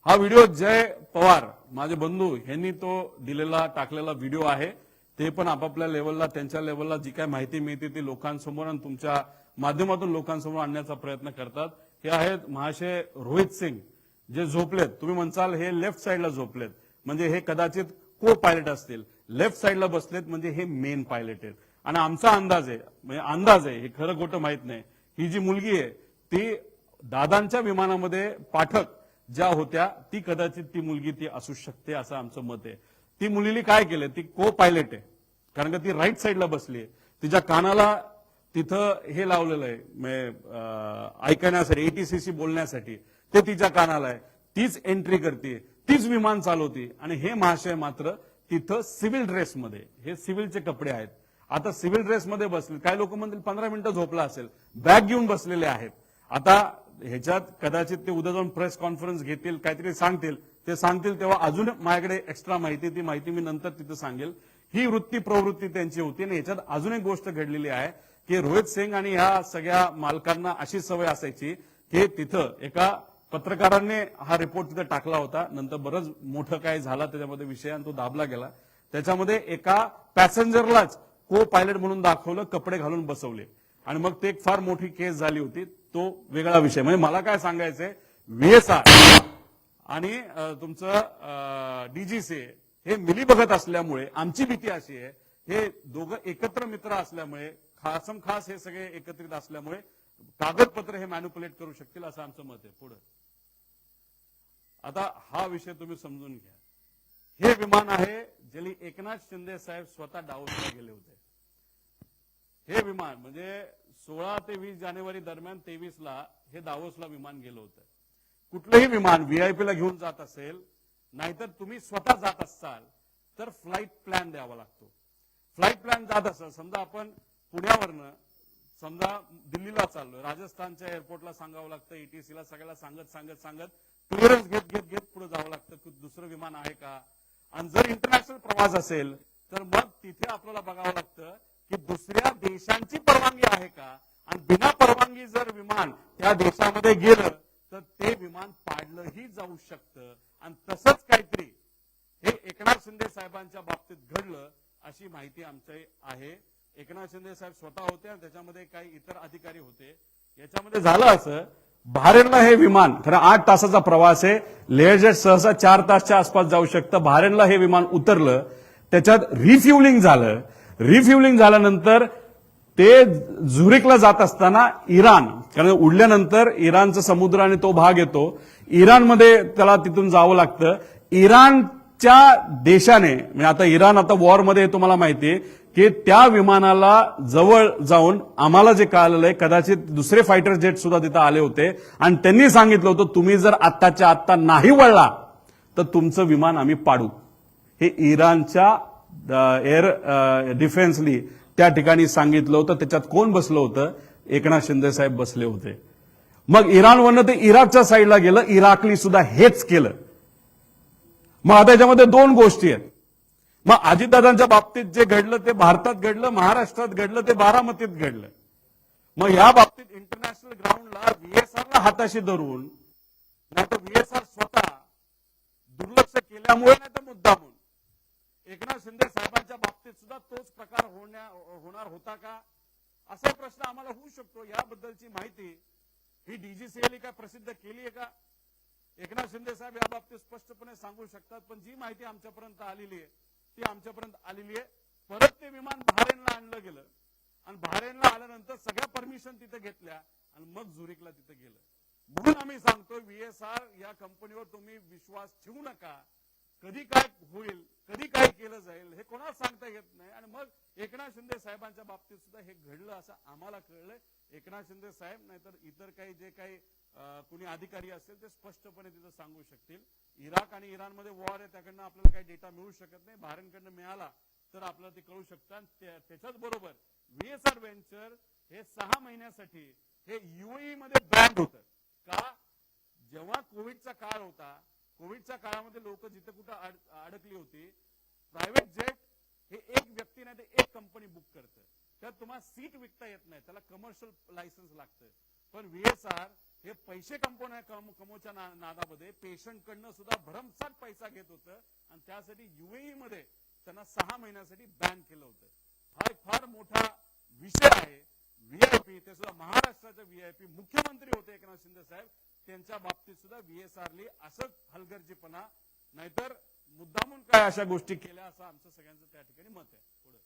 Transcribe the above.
हा व्हिडिओ जय पवार माझे बंधू यांनी तो दिलेला टाकलेला व्हिडिओ आहे। ते पण आपापल्या लेवलला त्यांच्या लेवलला जी काय माहिती मिळते ती लोकांसमोर आणि तुमच्या माध्यमातून लोकांसमोर आणण्याचा प्रयत्न करतात। हे आहेत महाशय रोहित सिंग जे झोपलेत। तुम्ही म्हणसाल हे लेफ्ट साइडला झोपलेत म्हणजे हे कदाचित को पायलट असतील, लेफ्ट साइडला बसलेत म्हणजे हे मेन पायलट आहेत। आणि आमचा अंदाज आहे, म्हणजे अंदाज आहे, हे खरं खोटं माहित नाही, ही जी मुलगी आहे ती दादांच्या विमानामध्ये पाठक ज्या होत्या ती कदाचित ती मुलगी ती असू शकते असं आमचं मत आहे। ती मुलीने काय केलं, ती को पायलट आहे कारण का ती राईट साइडला बसली आहे। तिच्या कानाला तिथं हे लावलेलं आहे ऐकण्यासाठी, एटीसीसी बोलण्यासाठी, ते तिच्या कानाला आहे। तीच एंट्री करते, तीच विमान चालवते आणि हे महाशय मात्र तिथं सिव्हिल ड्रेसमध्ये, हे सिव्हिलचे कपडे आहेत। आता सिव्हिल ड्रेसमध्ये बसले, काही लोक म्हणतील 15 मिनिटं झोपला असेल, बॅग घेऊन बसलेले आहेत। आता ह्याच्यात कदाचित ते उद्या जाऊन प्रेस कॉन्फरन्स घेतील, काहीतरी सांगतील, ते सांगतील तेव्हा अजून माझ्याकडे एक्स्ट्रा माहिती, ती माहिती मी नंतर तिथं सांगेल। ही वृत्ती प्रवृत्ती त्यांची होती। आणि ह्याच्यात अजून एक गोष्ट घडलेली आहे की रोहित सिंग आणि ह्या सगळ्या मालकांना अशी सवय असायची की तिथं एका पत्रकारांनी हा रिपोर्ट तिथं टाकला होता, नंतर बरंच मोठं काय झाला त्याच्यामध्ये विषय आणि तो दाबला गेला। त्याच्यामध्ये एका पॅसेंजरलाच को पायलट म्हणून दाखवलं, कपडे घालून बसवले आणि मग ते एक फार मोठी केस झाली होती। तो वेगळा विषय। म्हणजे मला काय सांगायचंय, व्हीएसआर आणि तुमचं डीजीसी हे मिलीभगत असल्यामुळे आमची भीती अशी आहे, हे दोघं एकत्र मित्र असल्यामुळे, खासम खास हे सगळे एकत्रित असल्यामुळे कागदपत्र हे मॅन्युप्युलेट करू शकतील असं आमचं मत आहे। पुढे आता हा विषय तुम्ही समजून घ्या। हे विमान आहे ज्याला एकनाथ शिंदे साहेब स्वतः डावोसला गेले होते। हे विमान म्हणजे 16 ते 20 जानेवारी दरम्यान 23ला हे दावोसला विमान गेलं होतं। कुठलंही विमान व्हीआयपीला घेऊन जात असेल, नाहीतर तुम्ही स्वतः जात असाल तर फ्लाईट प्लॅन द्यावा लागतो। फ्लाईट प्लॅन जात असेल, समजा आपण पुण्यावरनं समजा दिल्लीला चाललोय, राजस्थानच्या एअरपोर्टला सांगावं लागतं, एटीसीला सगळ्याला सांगत क्लिअरन्स घेत पुढे जावं लागतं की दुसरं विमान आहे का। आणि जर इंटरनॅशनल प्रवास असेल तर मग तिथे आपल्याला बघावं लागतं की दुसऱ्या देशांची परवानगी आहे का। आणि बिना परवानगी जर विमान त्या देशामध्ये गेलं तर ते विमान पाडलंही जाऊ शकतं। आणि तसंच काहीतरी हे एकनाथ शिंदे साहेबांच्या बाबतीत घडलं अशी माहिती आमची आहे। एकनाथ शिंदे साहेब स्वतः होते आणि त्याच्यामध्ये काही इतर अधिकारी होते। याच्यामध्ये झालं असं, बहारेनला हे विमान खरं 8 तासाचा प्रवास आहे, लेहजेट सहसा 4 तासच्या आसपास जाऊ शकतं। बहारेनला हे विमान उतरलं, त्याच्यात रिफ्युलिंग झालं। रिफ्युलिंग झाल्यानंतर ते झुरिकला जात असताना इराण, कारण उडल्यानंतर इराणचा समुद्र आणि तो भाग येतो, इराणमध्ये त्याला तिथून जावं लागतं। इराणच्या देशाने, म्हणजे आता इराण आता वॉरमध्ये तुम्हाला माहितीये की त्या विमानाला जवळ जाऊन आम्हाला जे कळालेलं आहे, कदाचित दुसरे फायटर जेट सुद्धा तिथं आले होते आणि त्यांनी सांगितलं होतं तुम्ही जर आत्ताच्या आत्ता नाही वळला तर तुमचं विमान आम्ही पाडू। हे इराणच्या एअर डिफेन्सली त्या ठिकाणी सांगितलं होतं। त्याच्यात कोण बसलं होतं, एकनाथ शिंदे साहेब बसले होते। मग इराणवरनं ते इराकच्या साईडला गेलं, इराकली सुद्धा हेच केलं। मग आता याच्यामध्ये 2 गोष्टी आहेत। मग अजितदादांच्या बाबतीत जे घडलं ते भारतात घडलं, महाराष्ट्रात घडलं, ते बारामतीत घडलं। मग या बाबतीत इंटरनॅशनल ग्राउंडला व्हीएसआरला हाताशी धरून, नाहीतर व्हीएसआर स्वतः दुर्लक्ष केल्यामुळे, नाहीतर मुद्दामून एकनाथ शिंदे साहेबांच्या बाबतीत सुद्धा तोच प्रकार होणार होता का, असा प्रश्न आम्हाला होऊ शकतो। याबद्दलची माहिती ही डीजीसीएने काय प्रसिद्ध केली आहे का? एकनाथ शिंदे साहेब या बाबतीत स्पष्टपणे सांगू शकतात, पण जी माहिती आमच्यापर्यंत आलेली आहे ती आमच्यापर्यंत आलेली आहे। परत ते विमान बहारेनला आणलं गेलं आणि बहारेनला आल्यानंतर सगळ्या परमिशन तिथे घेतल्या आणि मग झुरिकला तिथे गेलं। म्हणून आम्ही सांगतो व्हीएसआर या कंपनीवर तुम्ही विश्वास ठेवू नका। कधी काय होईल, कधी काय केलं जाईल हे कोणाला सांगता येत नाही। आणि मग एकनाथ शिंदे साहेबांच्या बाबतीत सुद्धा हे घडलं असं आम्हाला कळलंय। एकनाथ शिंदे साहेब नाहीतर इतर काही जे काही कुणी अधिकारी असेल ते स्पष्टपणे तिथं सांगू शकतील। इराक आणि इराणमध्ये वॉर आहे, त्याकडनं आपल्याला काही डेटा मिळू शकत नाही, बहारेनकडनं मिळाला तर आपल्याला ते कळू शकतं। त्याच्याच बरोबर व्हीएसआर व्हेंचर हे 6 महिन्यासाठी हे यूएई मध्ये बँड होतं का, जेव्हा कोविडचा काळ होता, कोविडच्या काळामध्ये लोक जिथे कुठं अडकली होती, प्रायव्हेट जेट हे एक व्यक्ती नाही तर एक कंपनी बुक करतं, त्यात तुम्हाला सीट विकता येत नाही, त्याला कमर्शियल लायसन्स लागतं। पण व्हीएसआर हे पैसे कमवच्या नादामध्ये पेशंट कडनं सुद्धा भरमसाठ पैसा घेत होतं आणि त्यासाठी UAE मध्ये त्यांना 6 महिन्यासाठी बॅन केलं होतं. हा एक फार मोठा विषय आहे. VIP ते सुद्धा महाराष्ट्राचे VIP मुख्यमंत्री होते एकनाथ शिंदे साहेब, त्यांच्या बाबतीत सुद्धा VSRली असंच हलगर्जीपणा, नाहीतर मुद्दामून काय अशा गोष्टी केल्या असं आमचं सगळ्यांचं त्या ठिकाणी मत आहे. पुढे